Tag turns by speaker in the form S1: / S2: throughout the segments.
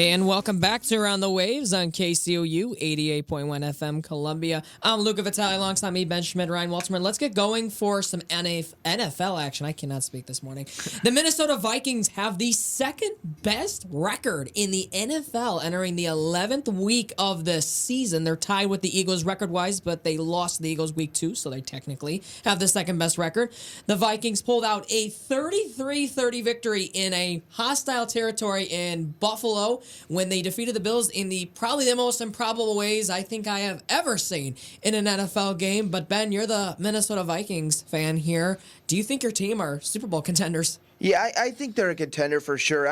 S1: And welcome back to Around the Waves on KCOU 88.1 FM Columbia. I'm Luca Vitale alongside me, Ben Schmidt, Ryan Waelterman. Let's get going for some NFL action. I cannot speak this morning. The Minnesota Vikings have the second best record in the NFL entering the 11th week of the season. They're tied with the Eagles record-wise, but they lost the Eagles week 2, so they technically have the second best record. The Vikings pulled out a 33-30 victory in a hostile territory in Buffalo when they defeated the Bills in probably the most improbable ways I think I have ever seen in an NFL game. But Ben, you're the Minnesota Vikings fan here. Do you think your team are Super Bowl contenders?
S2: Yeah, I think they're a contender for sure.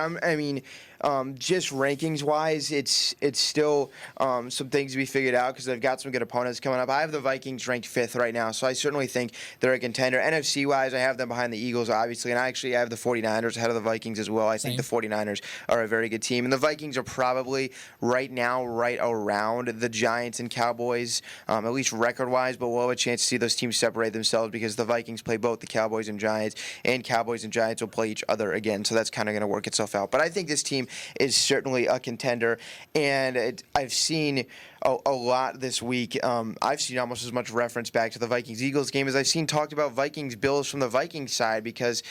S2: Just rankings-wise, it's still some things to be figured out because they've got some good opponents coming up. I have the Vikings ranked 5th right now, so I certainly think they're a contender. NFC-wise, I have them behind the Eagles, obviously, and I have the 49ers ahead of the Vikings as well. I think the 49ers are a very good team, and the Vikings are probably right now right around the Giants and Cowboys, at least record-wise, but we'll have a chance to see those teams separate themselves because the Vikings play both the Cowboys and Giants will play each other again, so that's kind of going to work itself out. But I think this team is certainly a contender, and I've seen a lot this week. I've seen almost as much reference back to the Vikings-Eagles game as I've seen talked about Vikings-Bills from the Vikings side, because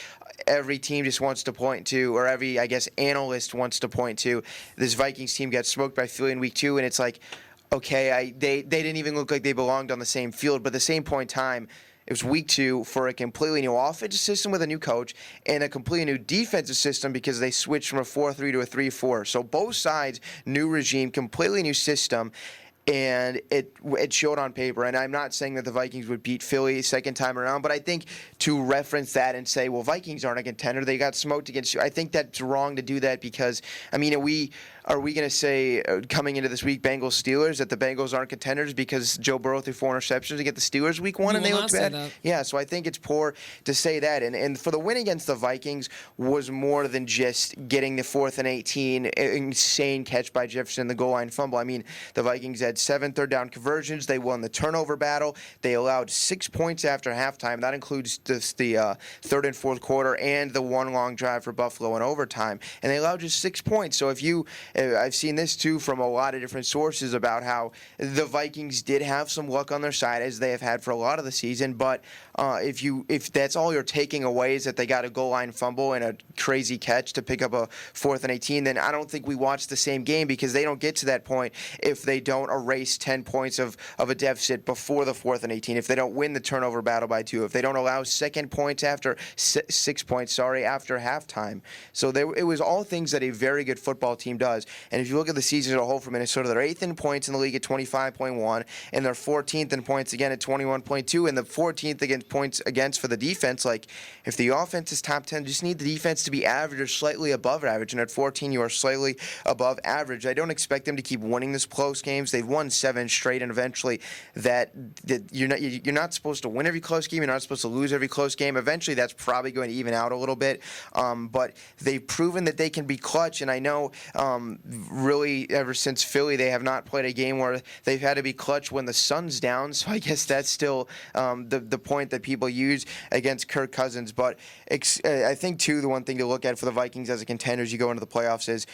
S2: every team just wants to point to, or every, analyst wants to point to, this Vikings team got smoked by Philly in week 2, and it's like, okay, they didn't even look like they belonged on the same field, but at the same point in time, it was week 2 for a completely new offensive system with a new coach and a completely new defensive system because they switched from a 4-3 to a 3-4. So both sides, new regime, completely new system. And it showed on paper. And I'm not saying that the Vikings would beat Philly second time around, but I think to reference that and say, well, Vikings aren't a contender, they got smoked against you, I think that's wrong to do that because, are we going to say coming into this week, Bengals-Steelers, that the Bengals aren't contenders because Joe Burrow threw 4 interceptions to get the Steelers week 1 and they looked bad? Yeah, so I think it's poor to say that. And for the win against the Vikings was more than just getting the 4th and 18 insane catch by Jefferson in the goal line fumble. The Vikings had 7 third-down conversions. They won the turnover battle. They allowed 6 points after halftime. That includes the third and fourth quarter and the one long drive for Buffalo in overtime. And they allowed just 6 points. So I've seen this too from a lot of different sources about how the Vikings did have some luck on their side, as they have had for a lot of the season. But if that's all you're taking away is that they got a goal line fumble and a crazy catch to pick up a 4th and 18, then I don't think we watched the same game because they don't get to that point if they don't erase 10 points of a deficit before the 4th and 18, if they don't win the turnover battle by 2, if they don't allow second points after 6 points, after halftime. So it was all things that a very good football team does. And if you look at the season as a whole for Minnesota, they're 8th in points in the league at 25.1, and they're 14th in points again at 21.2, and the 14th against points against for the defense. Like, if the offense is top 10, just need the defense to be average or slightly above average, and at 14, you are slightly above average. I don't expect them to keep winning this close games. They've won 7 straight, and eventually that you're not supposed to win every close game. You're not supposed to lose every close game. Eventually, that's probably going to even out a little bit. But they've proven that they can be clutch, and I know really ever since Philly, they have not played a game where they've had to be clutch when the sun's down. So I guess that's still the point that people use against Kirk Cousins. But I think, too, the one thing to look at for the Vikings as a contender as you go into the playoffs is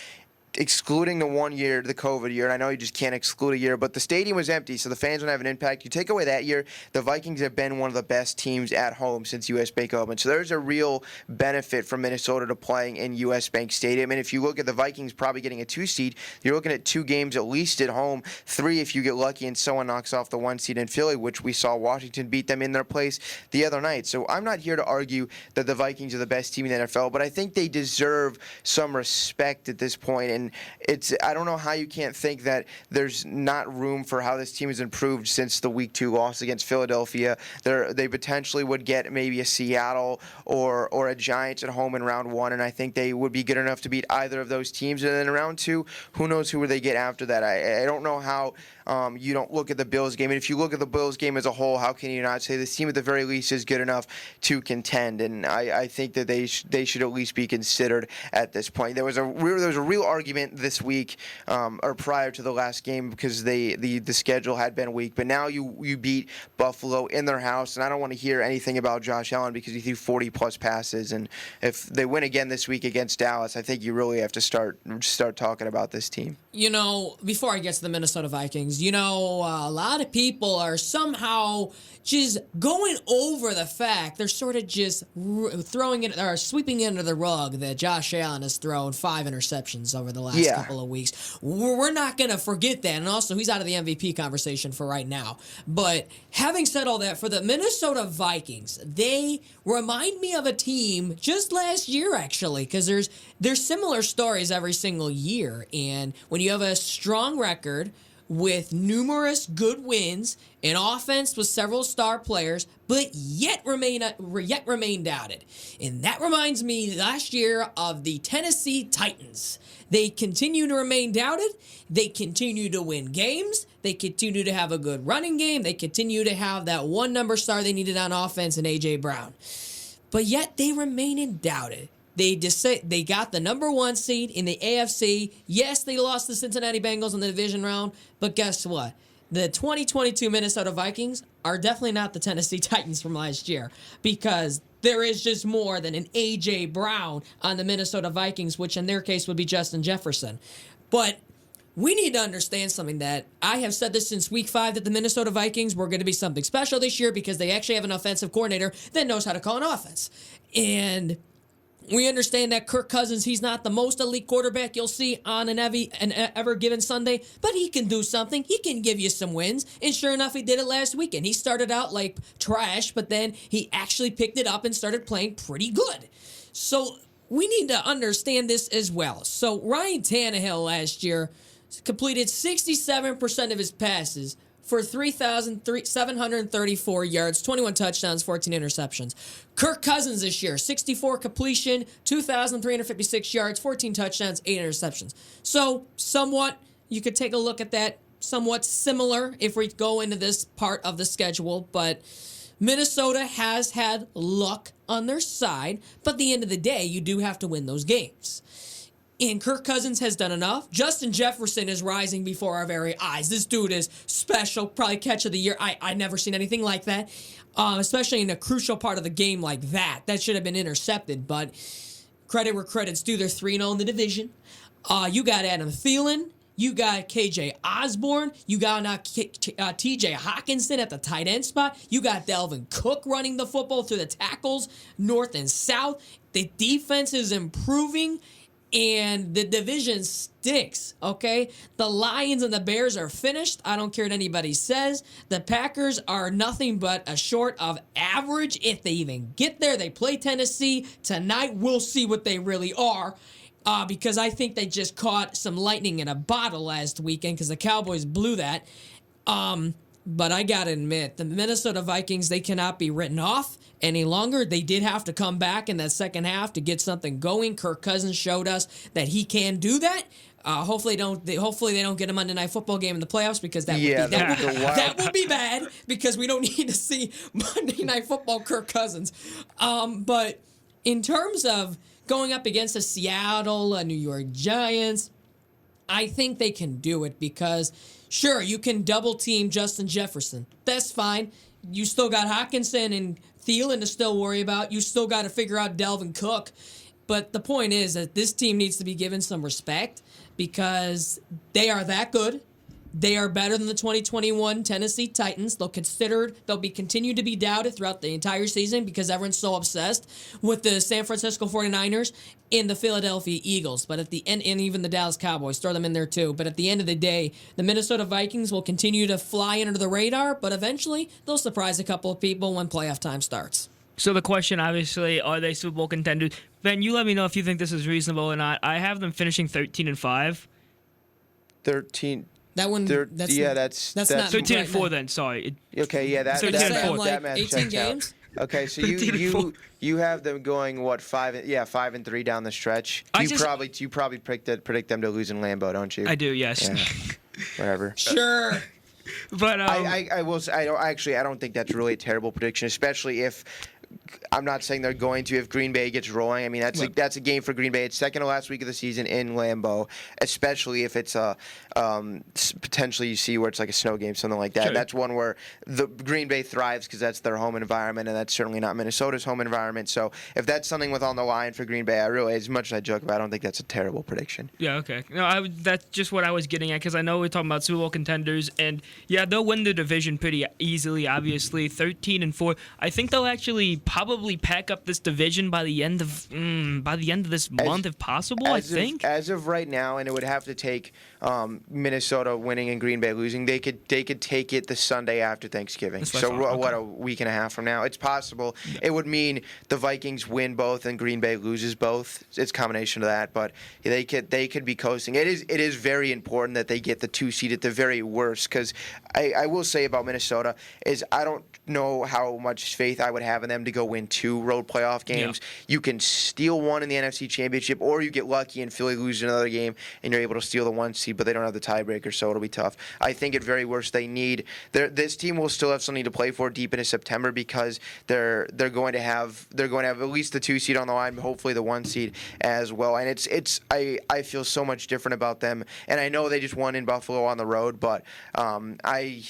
S2: excluding the 1 year, the COVID year, and I know you just can't exclude a year, but the stadium was empty, so the fans don't have an impact. You take away that year, the Vikings have been one of the best teams at home since US Bank opened. So there's a real benefit from Minnesota to playing in US Bank Stadium. And if you look at the Vikings probably getting a 2 seed, you're looking at 2 games at least at home, 3 if you get lucky and someone knocks off the 1 seed in Philly, which we saw Washington beat them in their place the other night. So I'm not here to argue that the Vikings are the best team in the NFL, but I think they deserve some respect at this point. And I don't know how you can't think that there's not room for how this team has improved since the Week 2 loss against Philadelphia. They potentially would get maybe a Seattle or a Giants at home in round 1, and I think they would be good enough to beat either of those teams. And then in round 2, who knows who they get after that. I don't know how you don't look at the Bills game. And if you look at the Bills game as a whole, how can you not say this team at the very least is good enough to contend? And I think that they should at least be considered at this point. There was a real argument argument this week or prior to the last game because the schedule had been weak. But now you beat Buffalo in their house, and I don't want to hear anything about Josh Allen because he threw 40-plus passes. And if they win again this week against Dallas, I think you really have to start talking about this team.
S1: Before I get to the Minnesota Vikings, a lot of people are somehow just going over the fact they're sort of just throwing it or sweeping it under the rug that Josh Allen has thrown 5 interceptions over the last couple of weeks. We're not going to forget that. And also, he's out of the MVP conversation for right now. But having said all that, for the Minnesota Vikings, they remind me of a team just last year, actually, because there's similar stories every single year. And when you have a strong record with numerous good wins, an offense with several star players, but yet remain doubted. And that reminds me last year of the Tennessee Titans. They continue to remain doubted. They continue to win games. They continue to have a good running game. They continue to have that one number star they needed on offense in A.J. Brown. But yet they remain doubted. They got the number 1 seed in the AFC. Yes, they lost the Cincinnati Bengals in the division round, but guess what? The 2022 Minnesota Vikings are definitely not the Tennessee Titans from last year because there is just more than an A.J. Brown on the Minnesota Vikings, which in their case would be Justin Jefferson. But we need to understand something that I have said this since week 5 that the Minnesota Vikings were going to be something special this year because they actually have an offensive coordinator that knows how to call an offense. And we understand that Kirk Cousins, he's not the most elite quarterback you'll see on an ever given Sunday, but he can do something. He can give you some wins, and sure enough, he did it last weekend. He started out like trash, but then he actually picked it up and started playing pretty good. So we need to understand this as well. So Ryan Tannehill last year completed 67% of his passes for 3,734 yards, 21 touchdowns, 14 interceptions. Kirk Cousins this year, 64 completion, 2,356 yards, 14 touchdowns, 8 interceptions. So somewhat, you could take a look at that, somewhat similar if we go into this part of the schedule, but Minnesota has had luck on their side, but at the end of the day, you do have to win those games. And Kirk Cousins has done enough. Justin Jefferson is rising before our very eyes. This dude is special, probably catch of the year. I never seen anything like that, especially in a crucial part of the game like that. That should have been intercepted, but credit where credit's due. They're 3-0 in the division. You got Adam Thielen. You got KJ Osborne. You got TJ Hawkinson at the tight end spot. You got Dalvin Cook running the football through the tackles, north and south. The defense is improving. And the division stinks, okay? The Lions and the Bears are finished. I don't care what anybody says. The Packers are nothing but a short of average if they even get there. They play Tennessee tonight. We'll see what they really are because I think they just caught some lightning in a bottle last weekend because the Cowboys blew that. But I got to admit, the Minnesota Vikings, they cannot be written off any longer. They did have to come back in that second half to get something going. Kirk Cousins showed us that he can do that. Hopefully they don't get a Monday Night Football game in the playoffs because that would be bad because we don't need to see Monday Night Football Kirk Cousins. But in terms of going up against the Seattle, New York Giants, I think they can do it because sure, you can double team Justin Jefferson. That's fine. You still got Hawkinson and Thielen to still worry about. You still got to figure out Dalvin Cook. But the point is that this team needs to be given some respect because they are that good. They are better than the 2021 Tennessee Titans. They'll be continued to be doubted throughout the entire season because everyone's so obsessed with the San Francisco 49ers and the Philadelphia Eagles. But at the end, and even the Dallas Cowboys, throw them in there too. But at the end of the day, the Minnesota Vikings will continue to fly under the radar, but eventually they'll surprise a couple of people when playoff time starts.
S3: So the question, obviously, are they Super Bowl contenders? Ben, you let me know if you think this is reasonable or not. I have them finishing 13-5.
S2: 13.
S1: That one, that's not
S3: 13-4
S1: right,
S3: then. Sorry.
S2: Okay, yeah, that
S3: 13-4.
S2: That match
S1: 18
S2: checks
S1: games.
S2: Out. Okay, so you have them going what 5-3 down the stretch. You probably predict them to lose in Lambeau, don't you?
S3: I do, yes.
S2: Yeah. Whatever.
S1: Sure.
S3: But
S2: I don't think that's really a terrible prediction, especially if I'm not saying they're going to if Green Bay gets rolling. I mean, that's a game for Green Bay. It's second to last week of the season in Lambeau, especially if it's potentially you see where it's like a snow game, something like that.
S3: Sure.
S2: That's one where the Green Bay thrives because that's their home environment, and that's certainly not Minnesota's home environment. So if that's something with on the line for Green Bay, I really, as much as I joke about it, I don't think that's a terrible prediction.
S3: Yeah, okay. No, that's just what I was getting at, because I know we're talking about Super Bowl contenders, and yeah, they'll win the division pretty easily, obviously, 13-4. I think they'll actually probably pack up this division by the end of this month, if possible, I think.
S2: As of right now, and it would have to take Minnesota winning and Green Bay losing, they could take it the Sunday after Thanksgiving. So what, a week and a half from now? It's possible. Yeah. It would mean the Vikings win both and Green Bay loses both. It's a combination of that, but they could be coasting. It is very important that they get the 2 seed at the very worst, because I will say about Minnesota is I don't know how much faith I would have in them to go win 2 road playoff games. Yeah. You can steal one in the NFC Championship, or you get lucky and Philly loses another game and you're able to steal the 1 seed, but they don't have the tiebreaker, so it'll be tough. I think at very worst they need this team will still have something to play for deep into September, because they're going to have at least the 2 seed on the line, hopefully the 1 seed as well. And I feel so much different about them, and I know they just won in Buffalo on the road, but I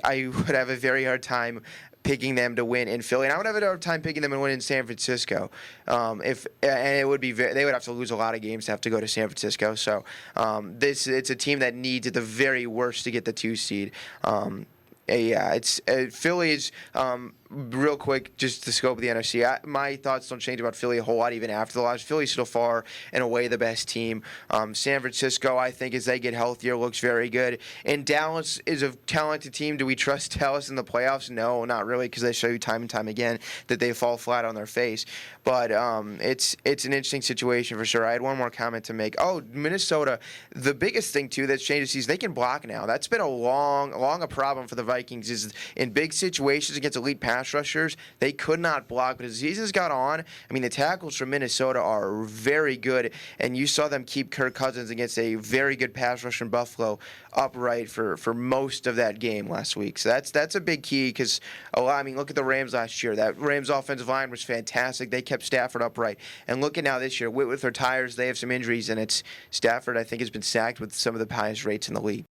S2: would have a very hard time picking them to win in Philly, and I would have a hard time picking them to win in San Francisco. And it would be they would have to lose a lot of games to have to go to San Francisco. So it's a team that needs at the very worst to get the 2 seed. Philly is real quick, just the scope of the NFC. My thoughts don't change about Philly a whole lot even after the loss. Philly's still far and away the best team. San Francisco, I think, as they get healthier, looks very good. And Dallas is a talented team. Do we trust Dallas in the playoffs? No, not really, because they show you time and time again that they fall flat on their face. But it's an interesting situation for sure. I had one more comment to make. Oh, Minnesota, the biggest thing, too, that's changed this season, they can block now. That's been a long a problem for the Vikings, is in big situations against elite pass rushers, they could not block. But as the season's got on, I mean, the tackles from Minnesota are very good, and you saw them keep Kirk Cousins against a very good pass rush from Buffalo upright for most of that game last week. So that's a big key, because look at the Rams last year. That Rams offensive line was fantastic. They kept Stafford upright. And look at now this year, with their tires, they have some injuries, and it's Stafford, I think, has been sacked with some of the highest rates in the league.